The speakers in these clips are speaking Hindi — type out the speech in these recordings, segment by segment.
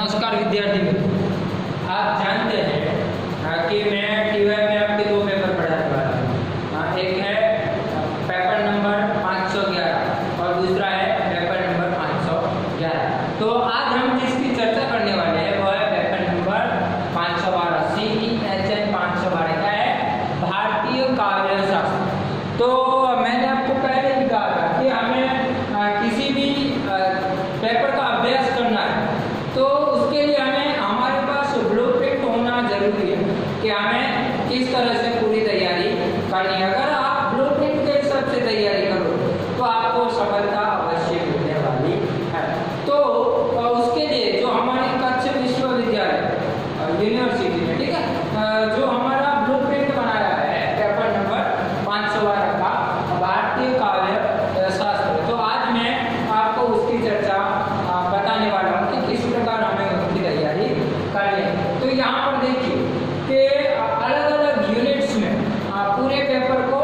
नमस्कार विद्यार्थी मित्रों, आप जानते हैं कि मैं टीवाई में आपके दो पेपर पढ़ाने वाला हूँ। एक है पेपर नंबर 511 और दूसरा है पेपर नंबर 511। तो आज हम जिसकी चर्चा करने वाले हैं वो है पेपर नंबर 512 CEHN 512 का है भारतीय काव्य शास्त्र। तो मैंने आपको पहले ही कहा था कि हमें किसी भी पेपर का अभ्यास करना है तो उसके लिए हमें हमारे पास ब्लूप्रिंट होना जरूरी है कि हमें किस तरह से पूरी तैयारी करनी है। अगर आप ब्लूप्रिंट के हिसाब से तैयारी करो तो आपको सफलता अवश्य मिलने वाली है। तो उसके लिए जो हमारी कच्छ विश्वविद्यालय यूनिवर्सिटी में, ठीक है, जो हमारा ब्लूप्रिंट बनाया है पेपर नंबर 512 का भारतीय काव्य शास्त्र, तो आज मैं आपको उसकी चर्चा बताने वाला हूँ कि किस प्रकार हमें उसकी तैयारी करनी है। तो यहाँ पर देखिए कि अलग अलग यूनिट्स में पूरे पेपर को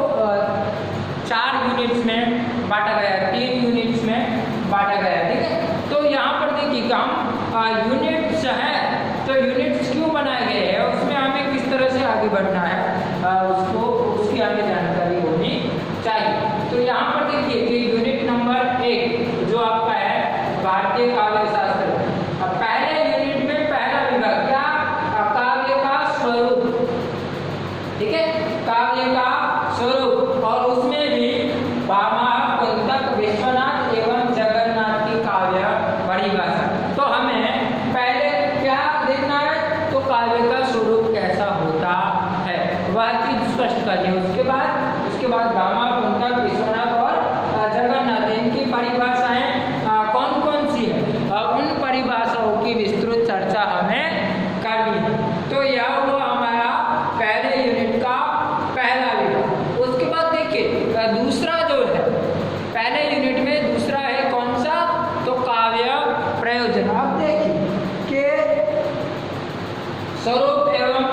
4 यूनिट्स में बांटा गया है, 3 यूनिट्स में बांटा गया है, ठीक है। तो यहाँ पर देखिए कि हम यूनिट्स है तो यूनिट्स क्यों बनाए गए हैं, उसमें हमें किस तरह से आगे बढ़ना है उसकी हमें जानकारी होनी चाहिए। तो यहाँ पर देखिए कि यूनिट नंबर 1 जो आपका है भारतीय काव्य शास्त्र, पहले यूनिट में पहला विभाग क्या, काव्य का स्वरूप, ठीक है, काव्य का स्वरूप, और उसमें भी भामा, कुंतक, विश्वनाथ एवं जगन्नाथ की काव्य परिभाषा। तो हमें पहले क्या देखना है, तो काव्य का स्वरूप कैसा होता है वह चीज स्पष्ट करनी है। उसके बाद भामा, कुंतक, विश्वनाथ और जगन्नाथ इनकी परिभाषाएं कौन कौन सी है, उन परिभाषाओं की विस्तृत चर्चा हमें करनी है। तो यह हुआ हमारा पहले यूनिट का पहला विभाग। उसके बाद देखिए दूसरा जो है पहले यूनिट में दूसरा है कौन सा, तो काव्य प्रयोजन। आप देखिए कि स्वरूप एवं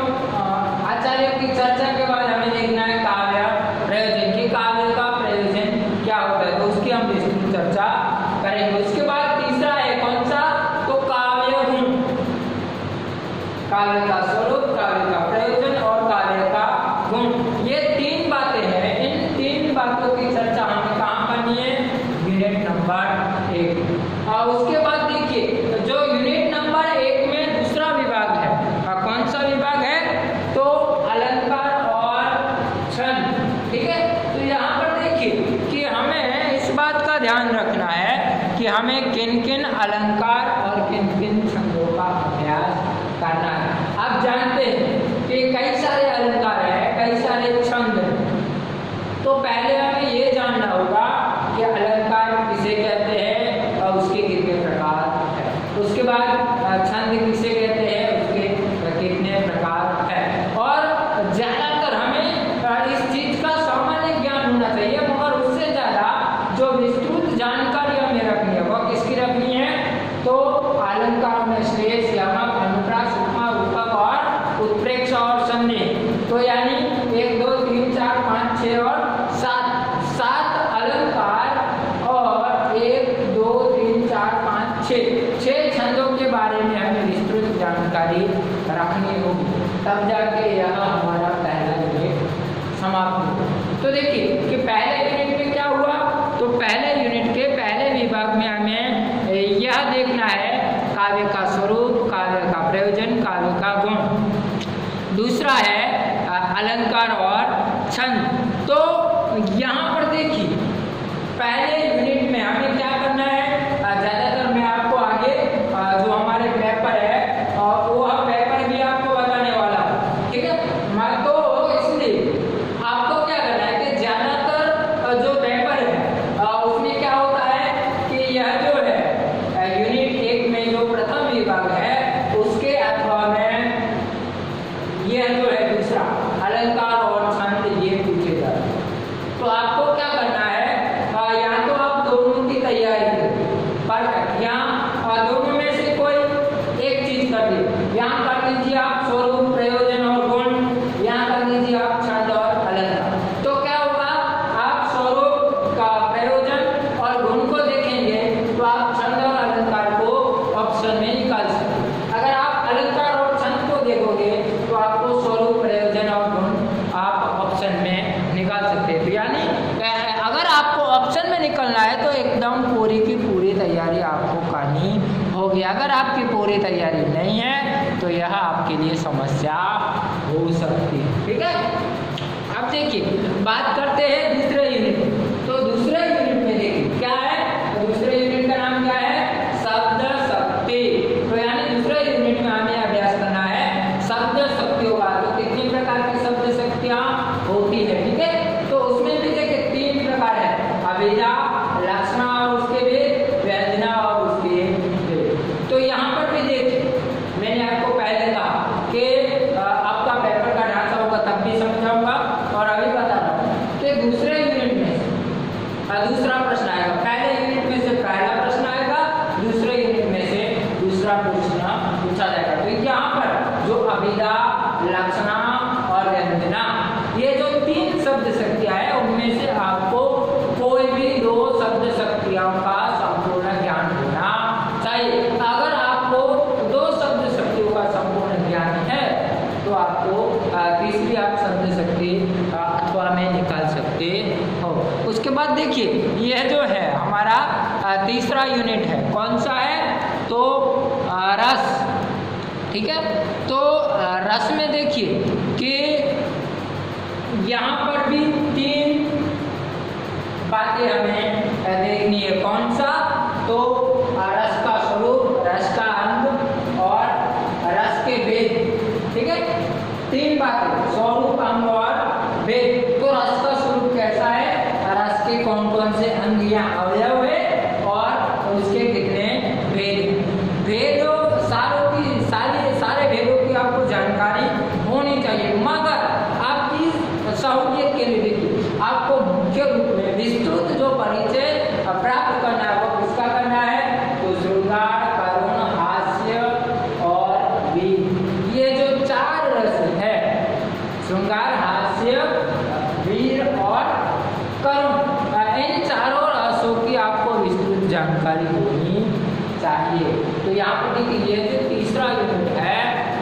आचार्य की चर्चा के बाद हमें देखना है काव्य प्रयोजन की, काव्य का प्रयोजन क्या होता है, तो उसकी हम विस्तृत चर्चा करेंगे। उसके बाद तीसरा है कौन सा, तो काव्य गुण, काव्य का स्वरूप, काव्य का प्रयोजन और काव्य का गुण, ये 3 बातें हैं। इन 3 बातों की चर्चा हमें कहाँ करनी है, यूनिट नंबर 1। और उसके बाद देखिए जो यूनिट नंबर 1 में दूसरा विभाग है, कौन सा विभाग है, तो अलंकार और छंद, ठीक है। तो यहाँ पर देखिए कि हमें इस बात का ध्यान रखना है कि हमें किन किन अलंकार और किन किन छंदों का अभ्यास करना है। आप जानते हैं कि कई सारे अलंकार हैं, कई सारे छंद हैं। तो पहले हमें ये जानना होगा कि अलंकार किसे कहते हैं और उसके कितने प्रकार हैं। उसके बाद छंद किसे कहते हैं, उसके कितने प्रकार हैं। और ज़्यादातर हमें इस चीज़ का सामान्य ज्ञान होना चाहिए, मगर उससे ज़्यादा जो विस्तृत जानकारी हमें रखनी है वह किसकी रखनी है, तो अलंकार में श्लेष, यमक, अनुप्रास, उपमा, रूपक और उत्प्रेक्षा और संधि। तो यानी 1 2 3 4 5 6 और 7 अलंकार और 1 2 3 4 5 6 छंदों के बारे में हमें विस्तृत जानकारी रखनी होगी, तब जाके यह हमारा पहला यूनिट समाप्त होगा। तो देखिए कि पहले यूनिट में क्या हुआ, तो पहले यूनिट के पहले विभाग में हमें यह देखना है काव्य का स्वरूप, काव्य का प्रयोजन, काव्य का गुण। दूसरा है अलंकार और छंद। तो यहाँ पर देखिए पहले यूनिट में हमें क्या करना है, ज़्यादातर मैं आपको आगे जो हमारे पेपर है वह पेपर भी आपको बताने वाला हूँ, ठीक है। तो इसलिए आपको क्या करना है कि ज़्यादातर जो पेपर है उसमें क्या होता है कि यह जो है यूनिट 1 में जो प्रथम विभाग है उसके अथवा में यह जो है दूसरा अलंकार और छंद ये पूछे जाते हैं। तो आपको क्या करना है, या तो अगर आपकी पूरी तैयारी नहीं है तो यह आपके लिए समस्या हो सकती है। ठीक है, अब देखिए बात करते हैं दूसरे यूनिट। तो दूसरे यूनिट में देखिए क्या है, दूसरे यूनिट का नाम क्या है, शब्द शक्ति। तो यानी दूसरे यूनिट में हमें अभ्यास करना है शब्द शक्तियों का। तो कितनी प्रकार की शब्द शक्तियां होती है, ठीक है। तो उसमें भी देखिए 3 प्रकार है, अभिधा, लक्षणा और उसके भेद, व्यंजना और उसके भेद। तो यहाँ पर भी देखिए मैंने आपको पहले कहा कि आपका पेपर का ढांचा होगा तब भी समझाऊंगा, और अभी बता रहा हूँ कि दूसरे यूनिट में दूसरा प्रश्न आएगा, पहले यूनिट में से पहला प्रश्न आएगा, दूसरे यूनिट में से दूसरा प्रश्न पूछा जाएगा। तो यहाँ पर जो अभिधा, लक्षणा और व्यंजना, ये जो 3 शब्द शक्तियां है उनमें से आपको कोई भी 2 शब्द शक्तियों का संपूर्ण ज्ञान होना चाहिए। अगर आपको 2 शब्द शक्तियों का संपूर्ण ज्ञान है तो आपको तीसरी आप शब्द शक्ति अथवा में निकाल सकते हो। उसके बाद देखिए यह जो है हमारा तीसरा यूनिट है, कौन सा है, तो रस। ठीक है, तो रस में देखिए कि यहाँ पर भी 3 बातें हमें देखनी है, कौन सा, तो रस का स्वरूप, रस का अंग और रस के भेद। ठीक है, 3 बातें, स्वरूप, अंग और भेद। तो रस का स्वरूप कैसा है, रस के कौन कौन से अंग या अवयव है और उसके कितने भेद। भेदों सारे भेदों की आपको जानकारी होनी चाहिए, मगर आपकी सहूलियत के लिए देखिए आपको मुख्य रूप में विस्तृत जो परिचय प्राप्त करना है वो किसका करना है, तो श्रृंगार, करुण, हास्य और वीर। ये जो 4 रस है, श्रृंगार, हास्य, वीर और करुण, इन चारों रसों की आपको विस्तृत जानकारी होनी चाहिए। तो यहाँ पर देखिए ये जो तीसरा यूनिट है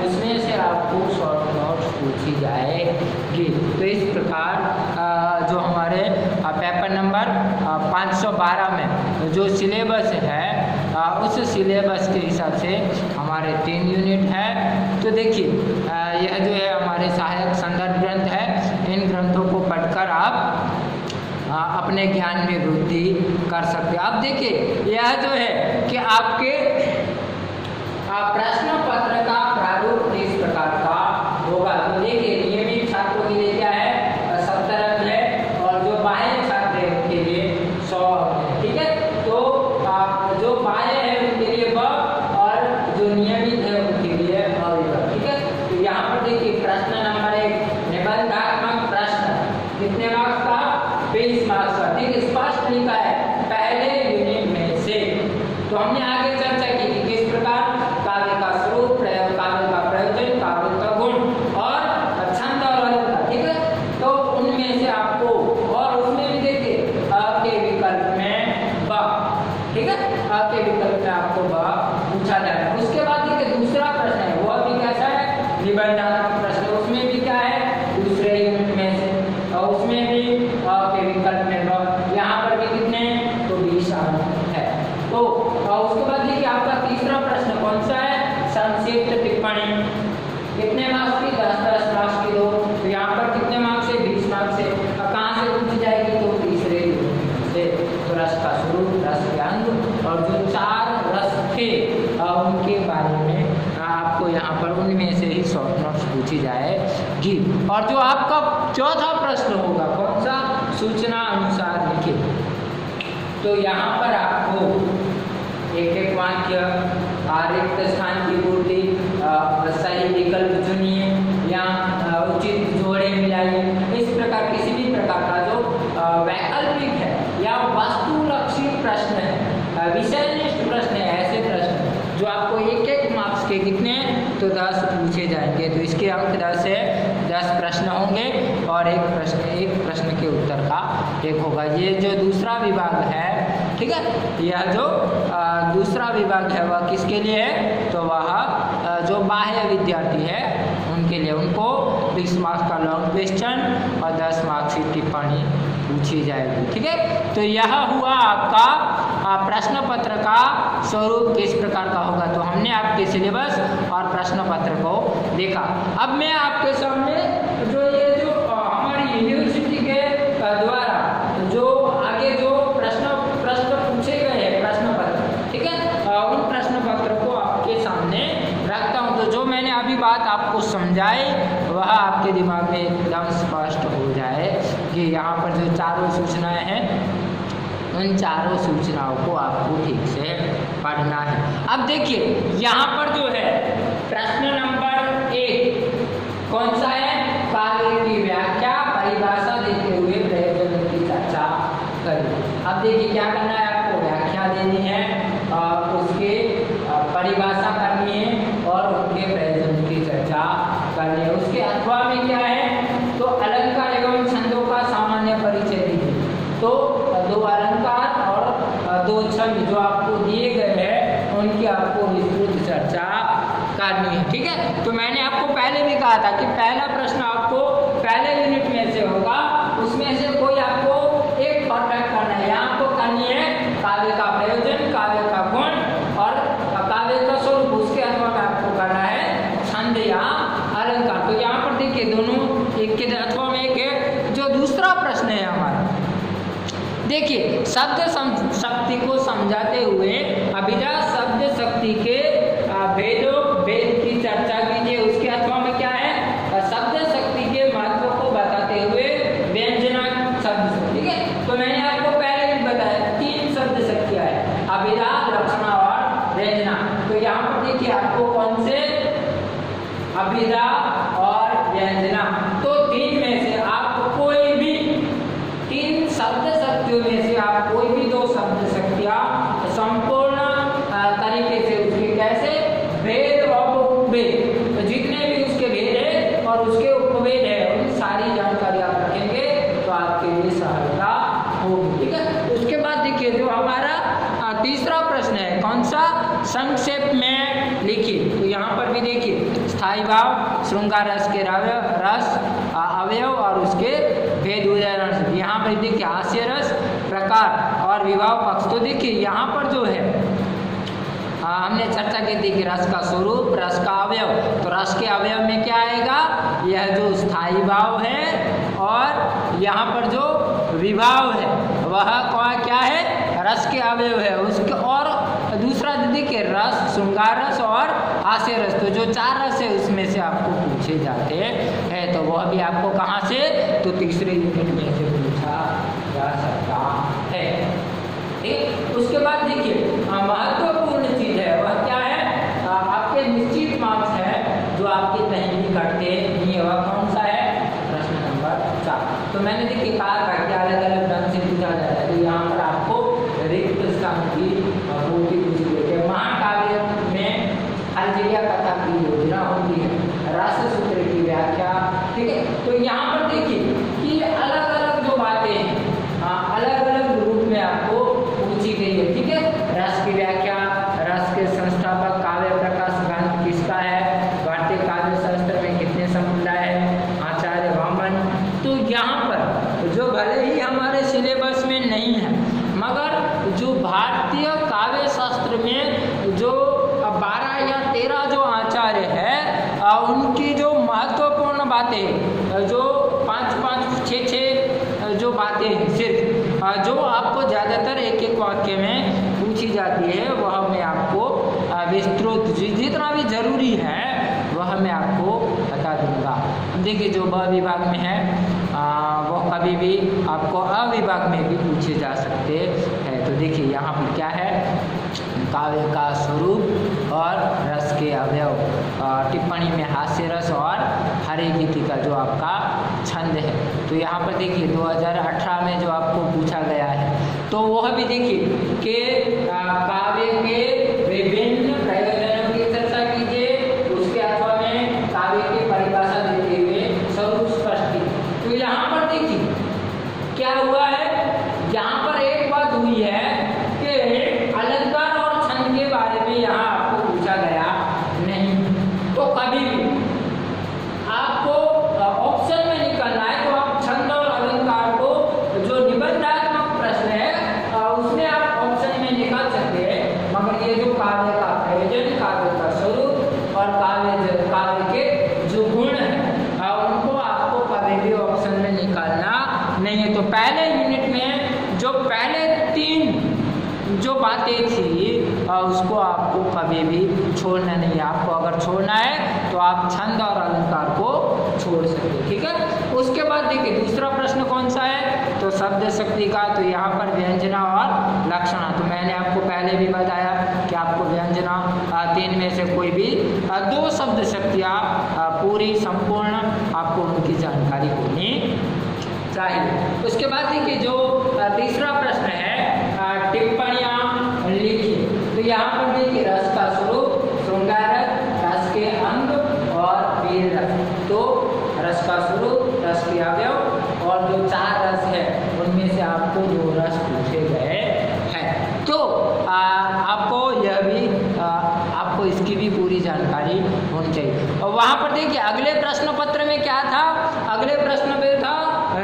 उसमें से आपको शॉर्ट नोट्स पूछी जाएगी। तो इस प्रकार जो हमारे पेपर नंबर 512 में जो सिलेबस है उस सिलेबस के हिसाब से हमारे 3 यूनिट है। तो देखिए यह जो है हमारे सहायक संदर्भ ग्रंथ है, इन ग्रंथों को पढ़कर आप अपने ज्ञान में वृद्धि कर सकते हैं। अब देखिए यह जो है कि आपके प्रश्न पत्र का प्रारूप इस प्रकार का होगा। तो देखिए नियमित छात्रों के लिए क्या है, 70 अंक है, और जो बाह्य छात्र है उनके लिए 100 है। ठीक है, तो जो बाह्य है उनके लिए ब और जो नियमित है उनके लिए अविभाज्य। ठीक है, तो यहाँ पर देखिए प्रश्न नंबर 1 निबंधात्मक प्रश्न, कितने मार्क्स का, 20 मार्क्स का। ठीक, स्पष्ट लिखा है पहले यूनिट में से। तो हमने आगे चर्चा की कि किस प्रकार काव्य का स्वरूप, काव्य का प्रयोजन, काव्य का गुण और छंद और अलंकार। ठीक है, तो उनमें से आपको, और उसमें भी देखिए अ के विकल्प में ब। ठीक है, अ के विकल्प में आपको ब पूछा जाएगा। उसके बाद देखिए दूसरा प्रश्न है, वो भी कैसा है, निबंधात्मक प्रश्न। उसमें भी क्या है, दूसरे यूनिट में से, और उसमें भी अ के विकल्प में ब। यहाँ पर भी कितने, तो 20 अंक है। तो उसके बाद देखिए आपका तीसरा प्रश्न कौन सा है, संक्षिप्त टिप्पणी, कितने मार्क्स की, 10-10 मार्क्स की 2। तो यहाँ पर कितने मार्क्स से, 20 मार्क्स से। कहाँ से पूछी जाएगी, तो तीसरे से। तो रस का स्वरूप, रस के अंग और जो 4 रस थे उनके बारे में आपको यहाँ पर उनमें से ही शॉर्ट नोट्स पूछी जाएगी। और जो आपका चौथा प्रश्न होगा, कौन सा, सूचना अनुसार लिखिए। तो यहाँ पर आपको एक वाक्य, रिक्त स्थान की पूर्ति, सही विकल्प चुनिए या उचित जोड़े मिलाइए। इस प्रकार किसी भी प्रकार का जो वैकल्पिक है या वस्तुलक्षी प्रश्न है, विषयनिष्ठ प्रश्न है, ऐसे प्रश्न जो आपको 1-1 मार्क्स के कितने, तो 10 पूछे जाएंगे। तो इसके अंक 10 है, 10 प्रश्न होंगे और एक प्रश्न के उत्तर का 1 होगा। ये जो दूसरा विभाग है, ठीक है, यह जो दूसरा विभाग है वह किसके लिए है, तो वह जो बाह्य विद्यार्थी है उनके लिए, उनको 20 मार्क्स का लॉन्ग क्वेश्चन और 10 मार्क्स की टिप्पणी पूछी जाएगी। ठीक है, तो यह हुआ आपका प्रश्न पत्र का स्वरूप किस प्रकार का होगा। तो हमने आपके सिलेबस और प्रश्न पत्र को देखा। अब मैं आपके सामने जो हमारी यूनिवर्सिटी के द्वारा जो आगे जो प्रश्न पूछे गए हैं प्रश्न पत्र, ठीक है, उन प्रश्न पत्र को आपके सामने रखता हूँ। तो जो मैंने अभी बात आपको समझाई वह आपके दिमाग में एकदम स्पष्ट हो जाए कि यहाँ पर जो चारों सूचनाएं हैं उन चारों सूचनाओं को आपको ठीक से पढ़ना है। अब देखिए यहाँ पर जो है प्रश्न नंबर 1 कौन सा है, काव्य की व्याख्या परिभाषा देते हुए प्रयोजन की चर्चा करिए। अब देखिए क्या करना है, आपको व्याख्या देनी है, उसके परिभाषा करनी है और उनके प्रयोजन की चर्चा करनी है। उसके अथवा में क्या है, तो अलंकार एवं छंदों का सामान्य परिचय दीजिए। तो 2 अलंकार और 2 छंद जो आपको दिए गए हैं उनकी आपको विस्तृत चर्चा करनी है, ठीक है। तो मैंने आपको पहले भी कहा था कि पहला प्रश्न आपको पहले यूनिट में से होगा, उसमें से कोई आपको एक परफेक्ट करना है। यहाँ आपको करनी है काव्य का प्रयोजन, काव्य का गुण और काव्य का स्वरूप। उसके अथवा में आपको करना है छंद या अलंकार। तो यहाँ पर देखिए दोनों एक के अथवा में एक है। जो दूसरा प्रश्न है हमारा, देखिए शब्द शक्ति को समझाते हुए अभिधा शब्द शक्ति के भेद की चर्चा कीजिए। उसके अथवा में क्या है, शब्द शक्ति के महत्व को बताते हुए व्यंजना शब्द, ठीक है। तो मैंने आपको पहले भी बताया 3 शब्द शक्तियाँ है, अभिधा, लक्षणा और व्यंजना। तो यहाँ पर देखिए आपको कौन से, अभिधा और व्यंजना। तो 3 में से आप कोई भी 3 शब्द शक्तियों में से आप कोई भी 2 शब्द शक्तियाँ संपूर्ण तरीके से उसके कैसे भेद और उपभेद, तो जितने भी उसके भेद है और उसके उपभेद है उन सारी जानकारी आप रखेंगे तो आपके लिए सहायता होगी, ठीक है। उसके बाद देखिए जो हमारा तीसरा प्रश्न है कौन सा, संक्षेप में लिखिए। तो यहाँ पर भी देखिए स्थायी भाव, श्रृंगार रस के रस अवयव और उसके भेद उदाहरण। यहाँ पर देखिए हास्य रस, प्रकार और विभाव पक्ष। तो देखिए यहाँ पर जो है हमने चर्चा की थी कि रस का स्वरूप, रस का अवयव। तो रस के अवयव में क्या आएगा, यह जो स्थायी भाव है और यहाँ पर जो विभाव है वह क्या है, रस के अवयव है उसके। और दूसरा देखिए रस, श्रृंगार रस और हास्य रस। तो जो 4 रस है उसमें से आपको पूछे जाते हैं, तो वह भी आपको कहाँ से, तो तीसरे यूनिट में से पूछा जा सकता है, ठीक। उसके बाद देखिए महत्वपूर्ण चीज है वह क्या है, आपके निश्चित मार्क्स है जो आपके कहीं भी कटते नहीं है, वह कौन सा है, प्रश्न नंबर 4। तो मैंने देखिए कहा था कि अलग अलग ढंग से पूछा जाता है। तो यहाँ पर आपको रिक्त स्थान की पूर्ति पूछी गई है। महाकाव्य में हर जगह कथा की योजना होती है, रस सूत्र की व्याख्या, ठीक है। तो यहाँ पर देखिए कि अलग अलग जो बातें हैं अलग अलग रूप में आपको पूछी गई है, ठीक है। रस की व्याख्या, रस के संस्थापक काव्य प्रकाश ग्रंथ किसका है, भारतीय काव्य शास्त्र में कितने समुदाय है, आचार्य वामन। तो यहाँ पर जो भले ही हमारे सिलेबस में नहीं है मगर जो भारतीय काव्य शास्त्र में जो 12 या 13 जो आचार्य है उनकी जो महत्वपूर्ण बातें, जो 5-5, 6-6 जो बातें हैं सिर्फ जो आपको ज़्यादातर एक वाक्य में पूछी जाती है वह मैं आपको विस्तृत जितना भी जरूरी है वह मैं आपको बता दूंगा। देखिए जो ब विभाग में है वह कभी भी आपको अ विभाग में भी पूछे जा सकते हैं। तो देखिए यहाँ पर क्या है, काव्य का स्वरूप और रस के अवयव, टिप्पणी में हास्य रस और हरे गीति का जो आपका छंद है। तो यहाँ पर देखिए 2018 में जो आपको पूछा गया है तो वह भी देखिए कि काव्य के विभिन्न प्रयोजनों की चर्चा कीजिए, उसके अथवा में काव्य की परिभाषा देते हुए स्वरूप स्पष्ट कीजिए। तो यहाँ पर देखिए क्या हुआ है, यहाँ पर एक बात हुई है कि अलंकार और छंद के बारे में यहाँ आपको पूछा गया नहीं। तो कभी भी आपको ऑप्शन में निकलना है तो आप छंद और अलंकार को जो निबंधात्मक प्रश्न है उसमें आप ऑप्शन में बातें थी उसको आपको कभी भी छोड़ना नहीं है। आपको अगर छोड़ना है तो आप छंद और अलंकार को छोड़ सकते, ठीक है। उसके बाद देखिए दूसरा प्रश्न कौन सा है, तो शब्द शक्ति का। तो यहाँ पर व्यंजना और लक्षणा, तो मैंने आपको पहले भी बताया कि आपको व्यंजना तीन में से कोई भी दो शब्द शक्तियाँ पूरी संपूर्ण आपको उनकी जानकारी होनी चाहिए। उसके बाद देखिए जो तीसरा प्रश्न है टिप्पणियाँ लिखिए। तो यहाँ पर देखिए रस का स्वरूप, श्रृंगार रस, रस के अंग और वीर रस। तो रस का स्वरूप, रस के अवयव और जो चार रस है उनमें से आपको दो रस पूछे गए हैं। तो आपको यह भी आपको इसकी भी पूरी जानकारी होनी चाहिए। और वहाँ पर देखिए अगले प्रश्न पत्र में क्या था, अगले प्रश्न में था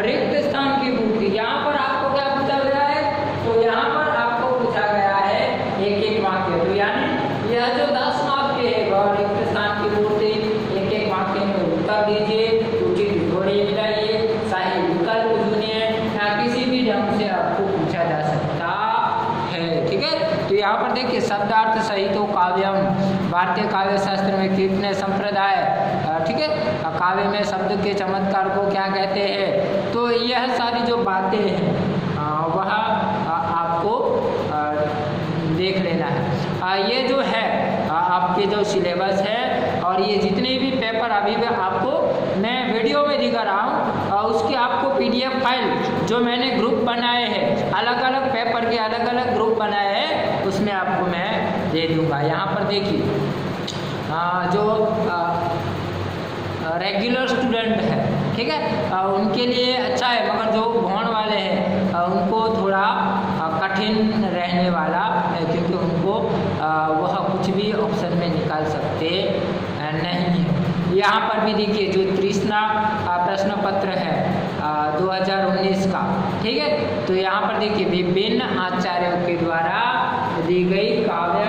रिक्त स्थान की पूर्ति। यहाँ पर आपको क्या पूछा गया है, तो यहाँ पर आपको पूछा गया है एक एक वाक्य। तो यानी यह जो 10 वाक्य है वह रिक्त स्थान की पूर्ति, एक एक वाक्य में उत्तर दीजिए, उचित जोड़िए मिलाइए, सही विकल्प चुनिए, किसी भी ढंग से आपको पूछा जा सकता है, ठीक है। तो यहाँ पर देखिए शब्दार्थ सहितो काव्यम, भारतीय काव्य शास्त्र में कितने संप्रदाय, ठीक है, काव्य में शब्द के चमत्कार को क्या कहते हैं। तो यह सारी जो बातें हैं वह आपको देख लेना है। ये जो है आपके जो सिलेबस है और ये जितने भी पेपर अभी भी आपको मैं वीडियो में दिखा रहा हूँ उसकी आपको PDF फाइल जो मैंने ग्रुप बनाए हैं, अलग अलग पेपर के अलग अलग ग्रुप बनाए हैं, उसमें आपको मैं दे दूँगा। यहाँ पर देखिए जो रेगुलर स्टूडेंट है, ठीक है, उनके लिए अच्छा है, मगर जो गौण वाले हैं उनको थोड़ा कठिन रहने वाला है, क्योंकि उनको वह कुछ भी ऑप्शन में निकाल सकते नहीं है। यहाँ पर भी देखिए जो तृष्णा प्रश्न पत्र है 2019 का, ठीक है, तो यहाँ पर देखिए विभिन्न आचार्यों के द्वारा दी गई काव्य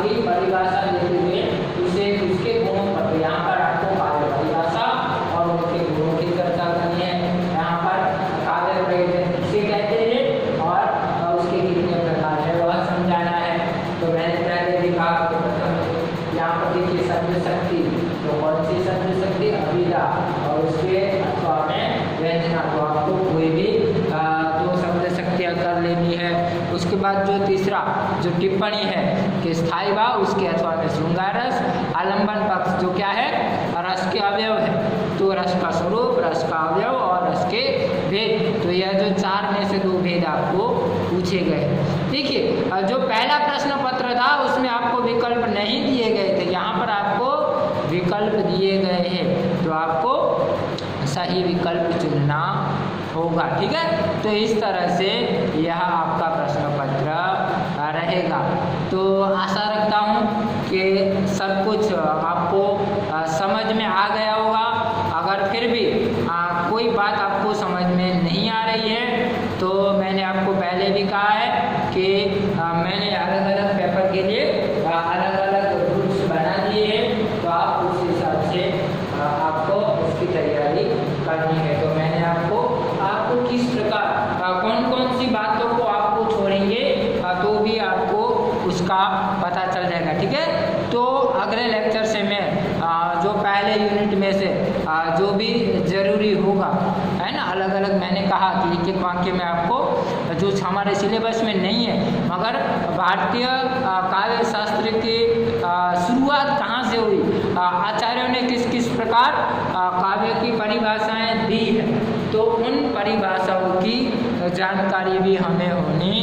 की परिभाषा देते हुए उसे उसके गुणों पर, यहाँ पर आपको काव्य परिभाषा और उनके गुणों की चर्चा करनी है। यहाँ पर काव्य प्रयोजन किसे कहते हैं और उसके कितने प्रकार है वह समझाना है। तो मैंने पहले देखा यहाँ पर देखिए शब्द शक्ति, तो कौन सी शब्द शक्ति, अभिधा, और उसके अथवा में व्यंजना, तो आपको कोई भी दो शब्द शक्तियाँ कर लेनी है। उसके बाद जो तीसरा जो टिप्पणी है कि स्थायी भाव, उसके अथवा में श्रृंगार रस, आलंबन पक्ष जो क्या है रस के अवयव है, तो रस का स्वरूप, रस का अवयव और रस के भेद। तो यह जो चार में से दो भेद आपको पूछे गए। देखिए जो पहला प्रश्न पत्र था उसमें आपको विकल्प नहीं दिए गए थे, यहाँ पर आपको विकल्प दिए गए हैं, तो आपको सही विकल्प चुनना होगा, ठीक है। तो इस तरह से यह आपका प्रश्न पत्र रहेगा। तो आशा रखता हूँ कि सब कुछ आपको समझ में आ गया होगा। अगर फिर भी कोई बात आपको समझ में नहीं आ रही है तो मैंने आपको पहले भी कहा है कि मैंने अलग अलग पेपर के लिए अलग अलग ग्रुप्स बना दिए हैं, तो आप उस हिसाब से आपको उसकी तैयारी करनी है। तो मैंने आपको किस प्रकार कौन कौन सी बातों को आपको छोड़ेंगे तो भी आपको उसका पता चल जाएगा, ठीक है। तो अगले लेक्चर से मैं जो पहले यूनिट में से जो भी ज़रूरी होगा, है ना, अलग अलग मैंने कहा कि एक एक वाक्य में आपको जो हमारे सिलेबस में नहीं है, मगर भारतीय काव्य शास्त्र की शुरुआत कहाँ से हुई, आचार्यों ने किस किस प्रकार काव्य की परिभाषाएं दी है, तो उन परिभाषाओं की जानकारी भी हमें होनी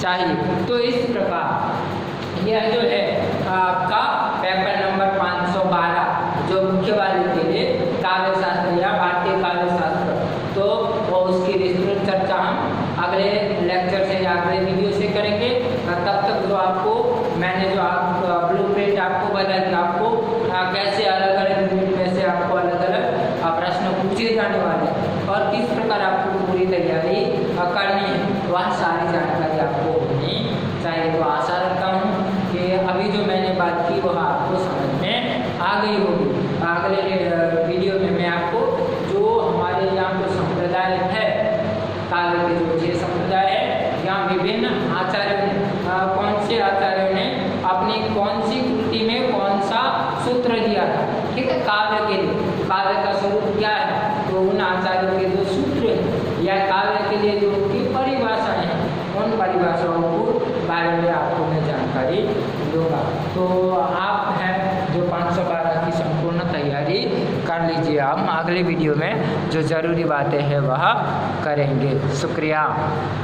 चाहिए। तो इस प्रकार यह जो है आपका पेपर नंबर 512 जो मुख्य वाले के लिए काव्य शास्त्र या भारतीय काव्य शास्त्र, तो वो उसकी विस्तृत चर्चा हम अगले लेक्चर से या अगले वीडियो से करेंगे। तब तक जो आपको मैंने जो ब्लूप्रिंट आपको बता दी, आपको कैसे अलग अलग यूनिट में से आपको अलग अलग प्रश्न पूछे जाने वाले और किस प्रकार आपको पूरी तैयारी करनी है, वह सारी जानकारी आपको होनी चाहिए। तो आशा रखता हूँ कि अभी जो मैंने बात की वह आपको समझ में आ गई होगी। अगले वीडियो में मैं आपको जो हमारे यहाँ जो संप्रदाय है, काव्य के जो 6 संप्रदाय है, यहाँ विभिन्न आचार्यों ने आपने कौन सी कृति में कौन सा सूत्र दिया था, ठीक है। काव्य के लिए काव्य का स्वरूप क्या है, तो उन आचार्यों के जो सूत्र हैं या काव्य के लिए जो उनकी परिभाषाएं हैं, उन परिभाषाओं को बारे में आपको मैं जानकारी दूंगा। तो आप हैं जो 512 की संपूर्ण तैयारी कर लीजिए। हम अगले वीडियो में जो ज़रूरी बातें हैं वह करेंगे। शुक्रिया।